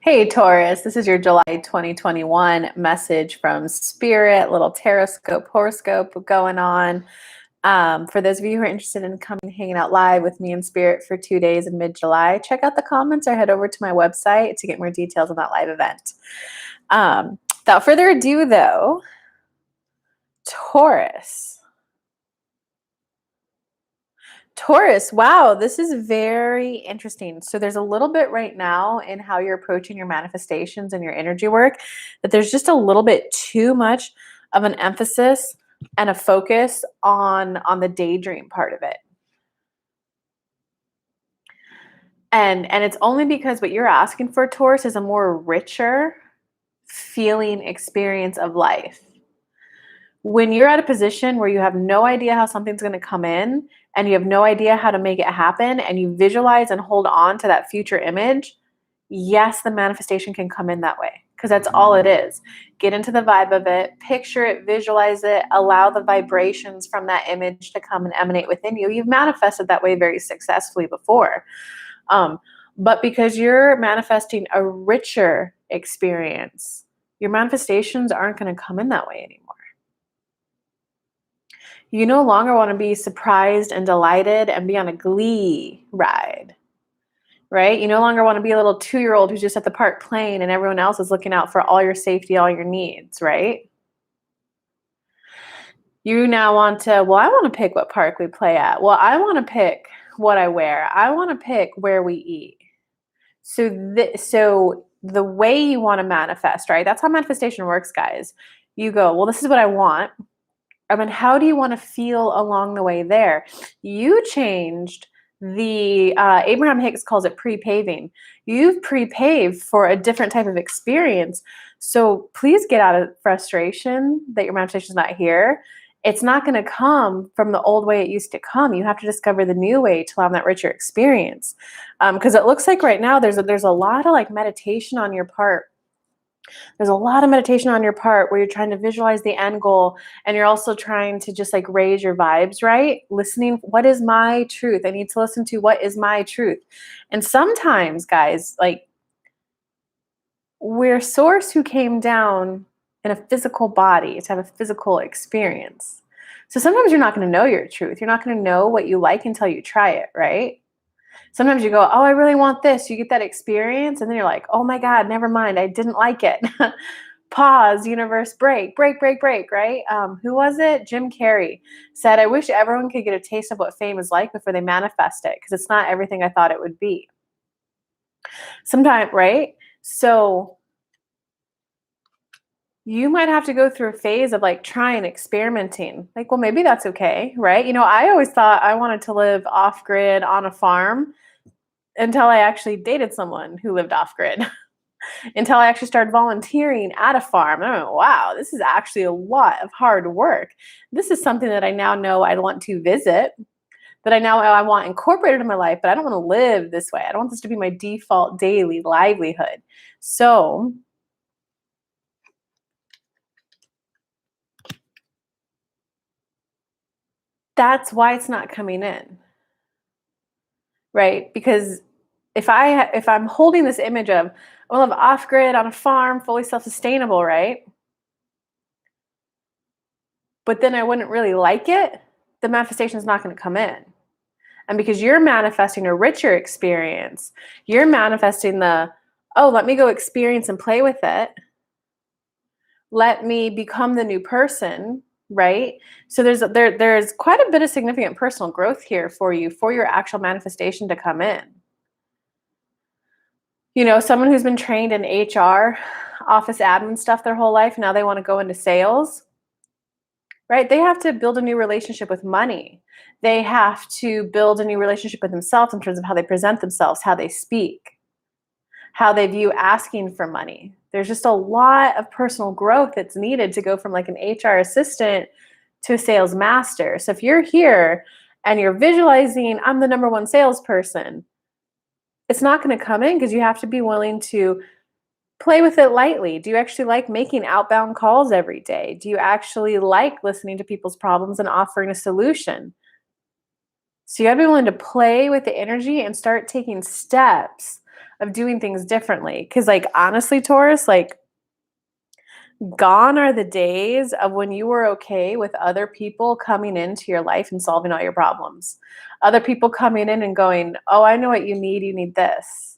Hey Taurus, this is your July 2021 message from Spirit, little Taroscope, horoscope going on. For those of you who are interested in coming hanging out live with me in Spirit for 2 days in mid-July, check out the comments or head over to my website to get more details on that live event. Without further ado though, Taurus, wow, this is very interesting. So there's a little bit right now in how you're approaching your manifestations and your energy work that there's just a little bit too much of an emphasis and a focus on the daydream part of it. And it's only because what you're asking for, Taurus, is a more richer feeling experience of life. When you're at a position where you have no idea how something's going to come in and you have no idea how to make it happen and you visualize and hold on to that future image, yes, the manifestation can come in that way because that's all it is. Get into the vibe of it, picture it, visualize it, allow the vibrations from that image to come and emanate within you. You've manifested that way very successfully before. But because you're manifesting a richer experience, your manifestations aren't going to come in that way anymore. You no longer want to be surprised and delighted and be on a glee ride, right? You no longer want to be a little 2-year-old who's just at the park playing and everyone else is looking out for all your safety, all your needs, right? You now want to, well, I want to pick what park we play at. Well, I want to pick what I wear. I want to pick where we eat. So the way you want to manifest, right? That's how manifestation works, guys. You go, well, this is what I want. I mean, how do you want to feel along the way there? You changed the, Abraham Hicks calls it pre-paving. You've pre-paved for a different type of experience. So please get out of frustration that your manifestation is not here. It's not going to come from the old way it used to come. You have to discover the new way to allow that richer experience. Because it looks like right now there's a lot of like meditation on your part. There's a lot of meditation on your part where you're trying to visualize the end goal and you're also trying to just like raise your vibes, right? Listening, what is my truth? I need to listen to what is my truth. And sometimes, guys, like we're source who came down in a physical body to have a physical experience. So sometimes you're not going to know your truth. You're not going to know what you like until you try it, right? Sometimes you go, oh, I really want this. You get that experience and then you're like, oh my God, never mind. I didn't like it. Pause, universe, break, right? Who was it? Jim Carrey said, I wish everyone could get a taste of what fame is like before they manifest it because it's not everything I thought it would be. Sometimes, right? So you might have to go through a phase of like trying, experimenting. Like, well, maybe that's okay, right? You know, I always thought I wanted to live off grid on a farm until I actually dated someone who lived off grid, until I actually started volunteering at a farm. I went, wow, this is actually a lot of hard work. This is something that I now know I want to visit, that I want incorporated in my life, but I don't want to live this way. I don't want this to be my default daily livelihood. So that's why it's not coming in, right? Because if I'm holding this image of, I live off grid on a farm, fully self-sustainable, right? But then I wouldn't really like it, the manifestation is not going to come in. And because you're manifesting a richer experience, you're manifesting let me go experience and play with it. Let me become the new person, right? So there's quite a bit of significant personal growth here for you, for your actual manifestation to come in. You know, someone who's been trained in HR, office admin stuff their whole life, now they want to go into sales, right? They have to build a new relationship with money. They have to build a new relationship with themselves in terms of how they present themselves, how they speak, how they view asking for money. There's just a lot of personal growth that's needed to go from like an HR assistant to a sales master. So if you're here and you're visualizing, I'm the number one salesperson, it's not going to come in because you have to be willing to play with it lightly. Do you actually like making outbound calls every day? Do you actually like listening to people's problems and offering a solution? So you gotta be willing to play with the energy and start taking steps of doing things differently. Cause like honestly, Taurus, like gone are the days of when you were okay with other people coming into your life and solving all your problems. Other people coming in and going, "Oh, I know what you need this."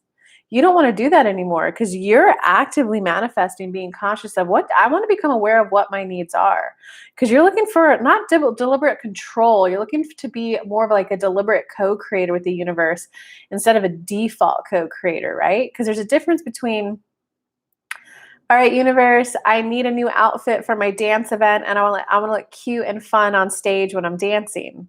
You don't want to do that anymore because you're actively manifesting being conscious of what I want to become aware of what my needs are. Because you're looking for not deliberate control, you're looking to be more of like a deliberate co creator with the universe instead of a default co creator, right? Because there's a difference between all right, universe, I need a new outfit for my dance event and I want to look cute and fun on stage when I'm dancing.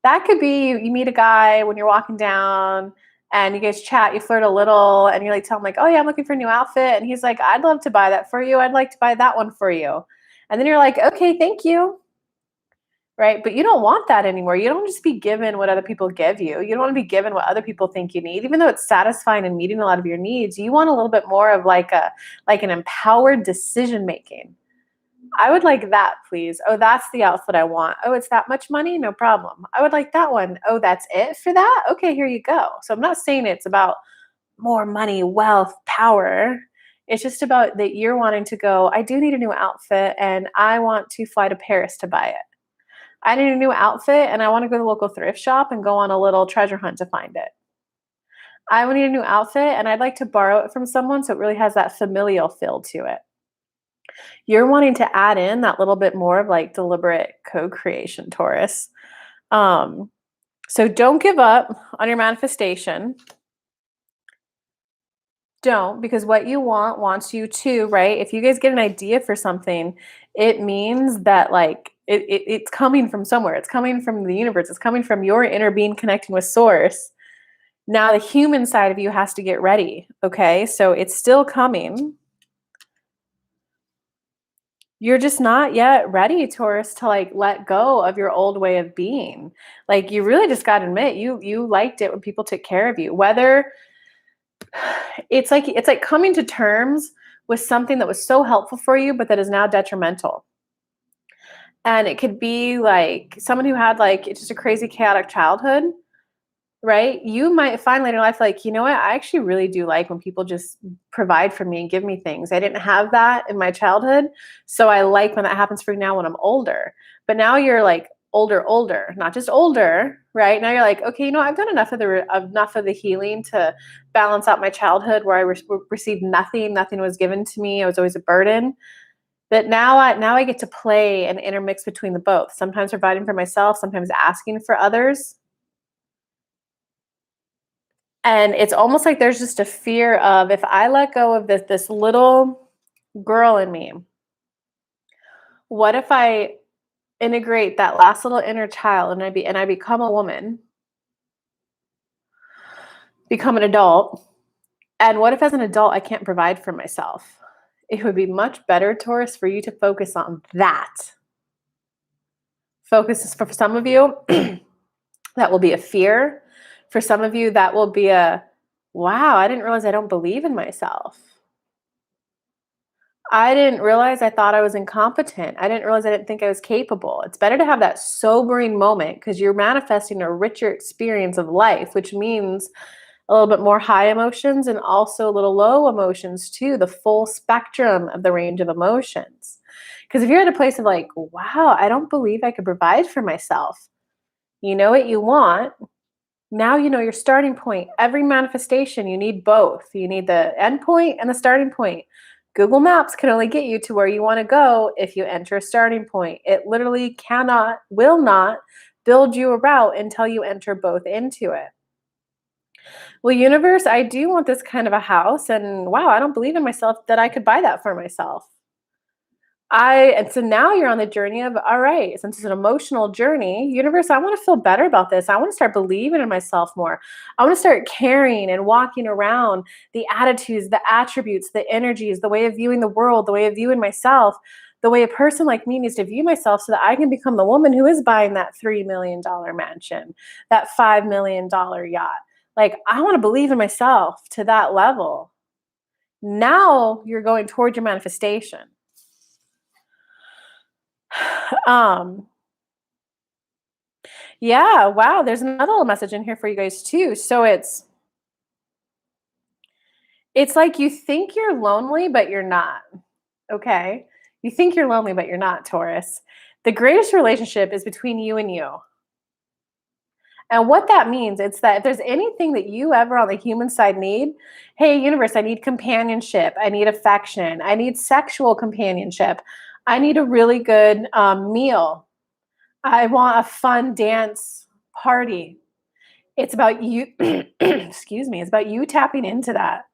That could be you meet a guy when you're walking down and you guys chat, you flirt a little and you like tell him like, "Oh yeah, I'm looking for a new outfit." And he's like, "I'd love to buy that for you. I'd like to buy that one for you." And then you're like, "Okay, thank you." Right? But you don't want that anymore. You don't just be given what other people give you. You don't want to be given what other people think you need. Even though it's satisfying and meeting a lot of your needs, you want a little bit more of like an empowered decision making. I would like that, please. Oh, that's the outfit I want. Oh, it's that much money? No problem. I would like that one. Oh, that's it for that? Okay, here you go. So I'm not saying it's about more money, wealth, power. It's just about that you're wanting to go, I do need a new outfit and I want to fly to Paris to buy it. I need a new outfit and I want to go to the local thrift shop and go on a little treasure hunt to find it. I need a new outfit and I'd like to borrow it from someone so it really has that familial feel to it. You're wanting to add in that little bit more of like deliberate co-creation, Taurus. Um, so don't give up on your manifestation. Don't, because what you want wants you to, right? If you guys get an idea for something, it means that like it's coming from somewhere. It's coming from the universe. It's coming from your inner being connecting with source. Now the human side of you has to get ready. Okay. So it's still coming. You're just not yet ready, Taurus, to like let go of your old way of being. Like you really just got to admit you liked it when people took care of you. Whether it's like coming to terms with something that was so helpful for you but that is now detrimental. And it could be like someone who had like it's just a crazy chaotic childhood, right? You might find later in life like, you know what? I actually really do like when people just provide for me and give me things. I didn't have that in my childhood, so I like when that happens for me now when I'm older. But now you're like older, not just older, right? Now you're like, okay, you know, I've done enough of the healing to balance out my childhood where received nothing, nothing was given to me. I was always a burden. But now I get to play and intermix between the both. Sometimes providing for myself, sometimes asking for others. And it's almost like there's just a fear of if I let go of this little girl in me, what if I integrate that last little inner child and I become a woman, become an adult, and what if as an adult I can't provide for myself? It would be much better, Taurus, for you to focus on that. Focus for some of you, that will be a fear. For some of you, that will be a wow, I didn't realize I don't believe in myself. I didn't realize I thought I was incompetent. I didn't realize I didn't think I was capable. It's better to have that sobering moment because you're manifesting a richer experience of life, which means a little bit more high emotions and also a little low emotions too, the full spectrum of the range of emotions. Because if you're at a place of like, wow, I don't believe I could provide for myself, you know what you want. Now you know your starting point. Every manifestation, you need both. You need the end point and the starting point. Google Maps can only get you to where you want to go if you enter a starting point. It literally cannot, will not build you a route until you enter both into it. Well, universe, I do want this kind of a house. And wow, I don't believe in myself that I could buy that for myself. And so now you're on the journey of, all right, since it's an emotional journey, universe, I want to feel better about this. I want to start believing in myself more. I want to start caring and walking around the attitudes, the attributes, the energies, the way of viewing the world, the way of viewing myself, the way a person like me needs to view myself so that I can become the woman who is buying that $3 million mansion, that $5 million yacht. Like, I want to believe in myself to that level. Now you're going towards your manifestation. Um, yeah, wow, there's another little message in here for you guys too. So it's It's like you think you're lonely, but you're not. Okay? You think you're lonely, but you're not, Taurus. The greatest relationship is between you and you. And what that means, it's that if there's anything that you ever on the human side need, hey, universe, I need companionship. I need affection. I need sexual companionship. I need a really good meal. I want a fun dance party. It's about you, excuse me, it's about you tapping into that.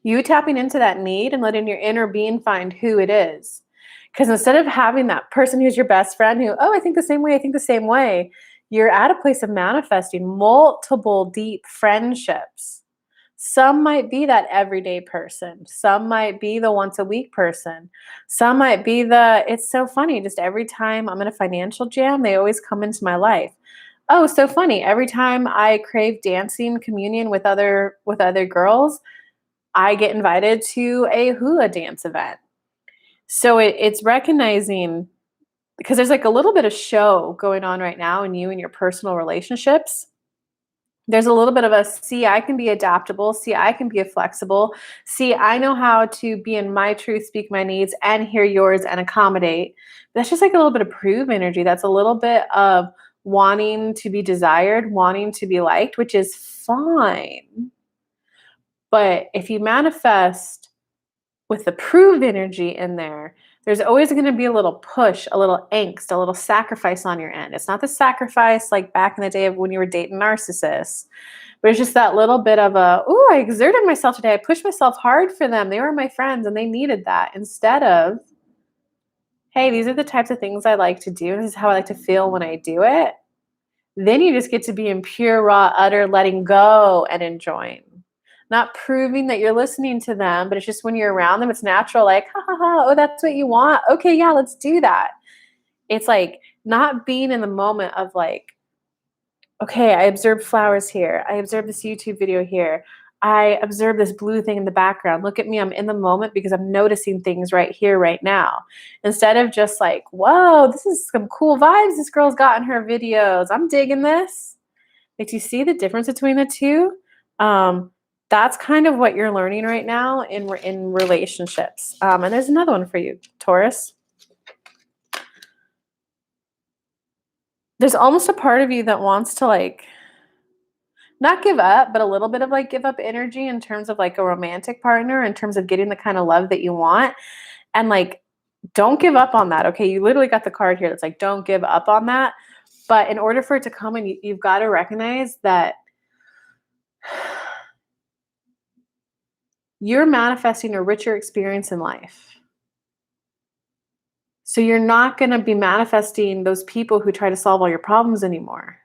You tapping into that need and letting your inner being find who it is. Because instead of having that person who's your best friend who, oh, I think the same way, I think the same way, you're at a place of manifesting multiple deep friendships. Some might be that everyday person. Some might be the once a week person. Some might be it's so funny. Just every time I'm in a financial jam, they always come into my life. Oh, so funny. Every time I crave dancing communion with other girls, I get invited to a hula dance event. So it's recognizing because there's like a little bit of show going on right now in you and your personal relationships. There's a little bit of a see, I can be adaptable. See, I can be flexible. See, I know how to be in my truth, speak my needs, and hear yours and accommodate. That's just like a little bit of prove energy. That's a little bit of wanting to be desired, wanting to be liked, which is fine. But if you manifest with the prove energy in there, there's always going to be a little push, a little angst, a little sacrifice on your end. It's not the sacrifice like back in the day of when you were dating narcissists, but it's just that little bit of ooh, I exerted myself today. I pushed myself hard for them. They were my friends and they needed that. Instead of, hey, these are the types of things I like to do. This is how I like to feel when I do it. Then you just get to be in pure, raw, utter letting go and enjoying. Not proving that you're listening to them, but it's just when you're around them, it's natural, like, ha ha ha, oh, that's what you want. Okay, yeah, let's do that. It's like not being in the moment of like, okay, I observed flowers here. I observed this YouTube video here. I observed this blue thing in the background. Look at me, I'm in the moment because I'm noticing things right here, right now. Instead of just like, whoa, this is some cool vibes this girl's got in her videos. I'm digging this. Like, do you see the difference between the two? That's kind of what you're learning right now in relationships. And there's another one for you, Taurus. There's almost a part of you that wants to like not give up, but a little bit of like give up energy in terms of like a romantic partner, in terms of getting the kind of love that you want. And like, don't give up on that. Okay, you literally got the card here that's like, don't give up on that. But in order for it to come in, you've got to recognize that you're manifesting a richer experience in life. So you're not going to be manifesting those people who try to solve all your problems anymore.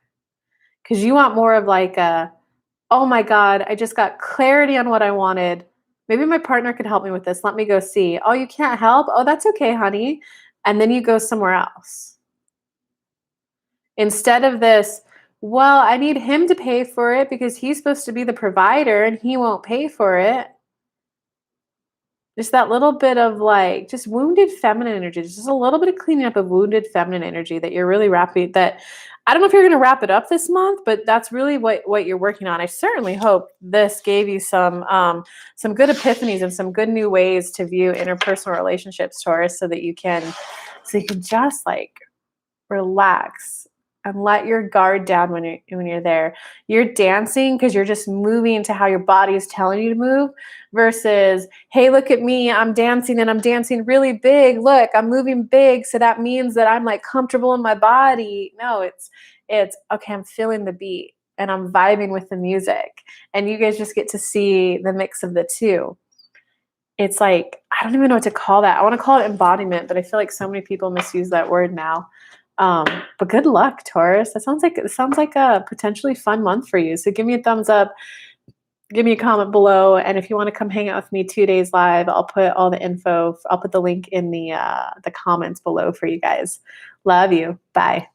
Because you want more of like oh my God, I just got clarity on what I wanted. Maybe my partner could help me with this. Let me go see. Oh, you can't help? Oh, that's okay, honey. And then you go somewhere else. Instead of this, well, I need him to pay for it because he's supposed to be the provider and he won't pay for it. Just that little bit of like just wounded feminine energy, just a little bit of cleaning up of wounded feminine energy that you're really wrapping that I don't know if you're going to wrap it up this month, but that's really what you're working on. I certainly hope this gave you some good epiphanies and some good new ways to view interpersonal relationships, Taurus, so you can just like relax and let your guard down when you're there. You're dancing because you're just moving to how your body is telling you to move versus, hey, look at me, I'm dancing and I'm dancing really big. Look, I'm moving big. So that means that I'm like comfortable in my body. No, it's okay, I'm feeling the beat and I'm vibing with the music. And you guys just get to see the mix of the two. It's like, I don't even know what to call that. I want to call it embodiment, but I feel like so many people misuse that word now. But good luck, Taurus. It sounds like a potentially fun month for you. So give me a thumbs up, give me a comment below, and if you want to come hang out with me 2 days live, I'll put all the info. I'll put the link in the comments below for you guys. Love you. Bye.